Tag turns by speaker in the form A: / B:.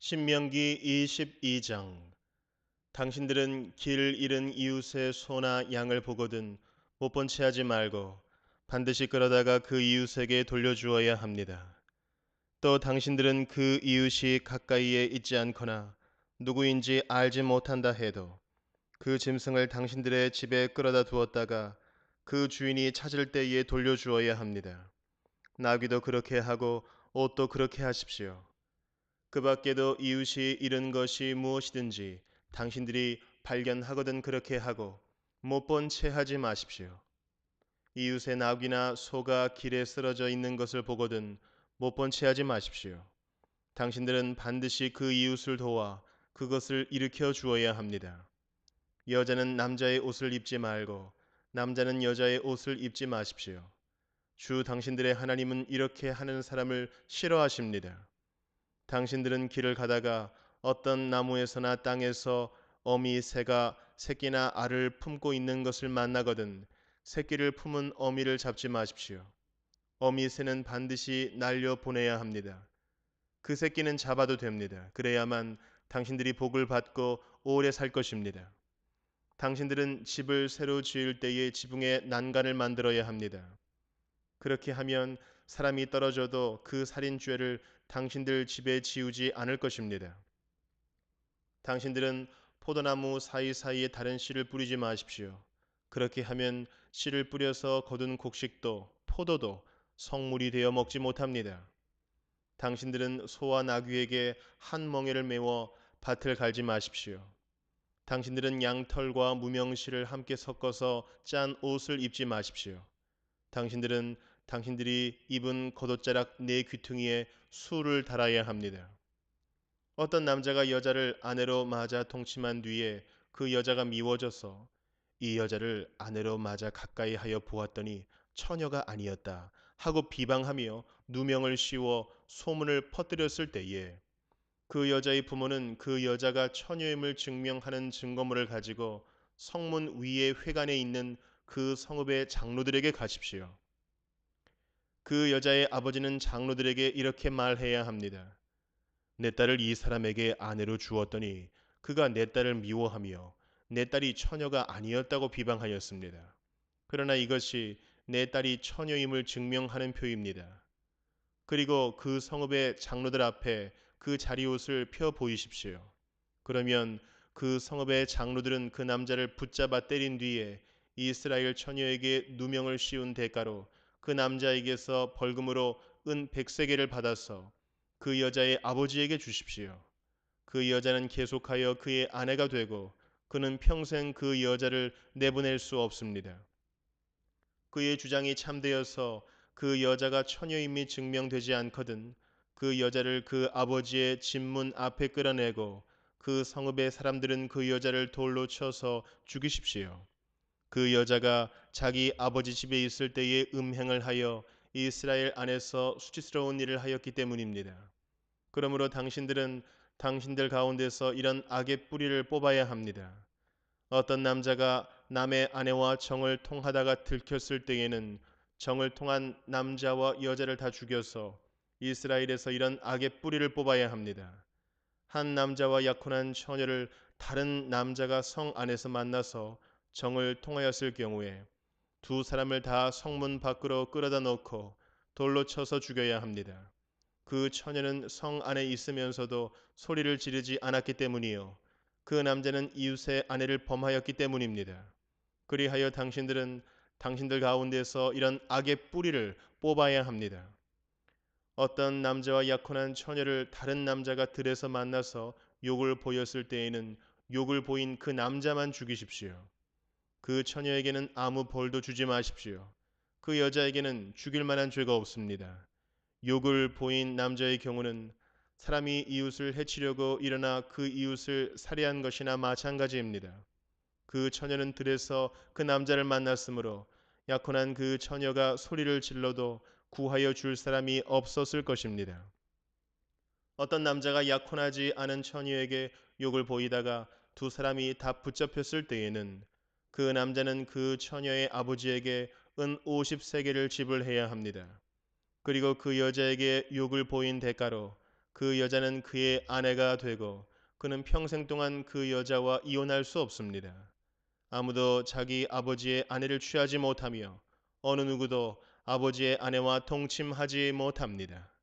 A: 신명기 22장. 당신들은 길 잃은 이웃의 소나 양을 보거든 못 본 채 하지 말고 반드시 끌어다가 그 이웃에게 돌려주어야 합니다. 또 당신들은 그 이웃이 가까이에 있지 않거나 누구인지 알지 못한다 해도 그 짐승을 당신들의 집에 끌어다 두었다가 그 주인이 찾을 때에 돌려주어야 합니다. 나귀도 그렇게 하고 옷도 그렇게 하십시오. 그 밖에도 이웃이 잃은 것이 무엇이든지 당신들이 발견하거든 그렇게 하고 못 본 채 하지 마십시오. 이웃의 나귀나 소가 길에 쓰러져 있는 것을 보거든 못 본 채 하지 마십시오. 당신들은 반드시 그 이웃을 도와 그것을 일으켜 주어야 합니다. 여자는 남자의 옷을 입지 말고 남자는 여자의 옷을 입지 마십시오. 주 당신들의 하나님은 이렇게 하는 사람을 싫어하십니다. 당신들은 길을 가다가 어떤 나무에서나 땅에서 어미 새가 새끼나 알을 품고 있는 것을 만나거든 새끼를 품은 어미를 잡지 마십시오. 어미 새는 반드시 날려 보내야 합니다. 그 새끼는 잡아도 됩니다. 그래야만 당신들이 복을 받고 오래 살 것입니다. 당신들은 집을 새로 지을 때에 지붕에 난간을 만들어야 합니다. 그렇게 하면 사람이 떨어져도 그 살인죄를 당신들 집에 지우지 않을 것입니다. 당신들은 포도나무 사이사이에 다른 씨를 뿌리지 마십시오. 그렇게 하면 씨를 뿌려서 거둔 곡식도 포도도 성물이 되어 먹지 못합니다. 당신들은 소와 나귀에게 한 멍에를 메워 밭을 갈지 마십시오. 당신들은 양털과 무명실을 함께 섞어서 짠 옷을 입지 마십시오. 당신들은 당신들이 입은 겉옷자락 네 귀퉁이에 술을 달아야 합니다. 어떤 남자가 여자를 아내로 맞아 동침한 뒤에 그 여자가 미워져서 이 여자를 아내로 맞아 가까이 하여 보았더니 처녀가 아니었다 하고 비방하며 누명을 씌워 소문을 퍼뜨렸을 때에 그 여자의 부모는 그 여자가 처녀임을 증명하는 증거물을 가지고 성문 위의 회관에 있는 그 성읍의 장로들에게 가십시오. 그 여자의 아버지는 장로들에게 이렇게 말해야 합니다. 내 딸을 이 사람에게 아내로 주었더니 그가 내 딸을 미워하며 내 딸이 처녀가 아니었다고 비방하였습니다. 그러나 이것이 내 딸이 처녀임을 증명하는 표입니다. 그리고 그 성읍의 장로들 앞에 그 자리옷을 펴 보이십시오. 그러면 그 성읍의 장로들은 그 남자를 붙잡아 때린 뒤에 이스라엘 처녀에게 누명을 씌운 대가로 그 남자에게서 벌금으로 은 100세겔을 받아서 그 여자의 아버지에게 주십시오. 그 여자는 계속하여 그의 아내가 되고 그는 평생 그 여자를 내보낼 수 없습니다. 그의 주장이 참되어서 그 여자가 처녀임이 증명되지 않거든 그 여자를 그 아버지의 집문 앞에 끌어내고 그 성읍의 사람들은 그 여자를 돌로 쳐서 죽이십시오. 그 여자가 자기 아버지 집에 있을 때에 음행을 하여 이스라엘 안에서 수치스러운 일을 하였기 때문입니다. 그러므로 당신들은 당신들 가운데서 이런 악의 뿌리를 뽑아야 합니다. 어떤 남자가 남의 아내와 정을 통하다가 들켰을 때에는 정을 통한 남자와 여자를 다 죽여서 이스라엘에서 이런 악의 뿌리를 뽑아야 합니다. 한 남자와 약혼한 처녀를 다른 남자가 성 안에서 만나서 정을 통하였을 경우에 두 사람을 다 성문 밖으로 끌어다 놓고 돌로 쳐서 죽여야 합니다. 그 처녀는 성 안에 있으면서도 소리를 지르지 않았기 때문이요. 그 남자는 이웃의 아내를 범하였기 때문입니다. 그리하여 당신들은 당신들 가운데서 이런 악의 뿌리를 뽑아야 합니다. 어떤 남자와 약혼한 처녀를 다른 남자가 들에서 만나서 욕을 보였을 때에는 욕을 보인 그 남자만 죽이십시오. 그 처녀에게는 아무 벌도 주지 마십시오. 그 여자에게는 죽일 만한 죄가 없습니다. 욕을 보인 남자의 경우는 사람이 이웃을 해치려고 일어나 그 이웃을 살해한 것이나 마찬가지입니다. 그 처녀는 들에서 그 남자를 만났으므로 약혼한 그 처녀가 소리를 질러도 구하여 줄 사람이 없었을 것입니다. 어떤 남자가 약혼하지 않은 처녀에게 욕을 보이다가 두 사람이 다 붙잡혔을 때에는 그 남자는 그 처녀의 아버지에게 은 50세겔을 지불해야 합니다. 그리고 그 여자에게 욕을 보인 대가로 그 여자는 그의 아내가 되고 그는 평생 동안 그 여자와 이혼할 수 없습니다. 아무도 자기 아버지의 아내를 취하지 못하며 어느 누구도 아버지의 아내와 동침하지 못합니다.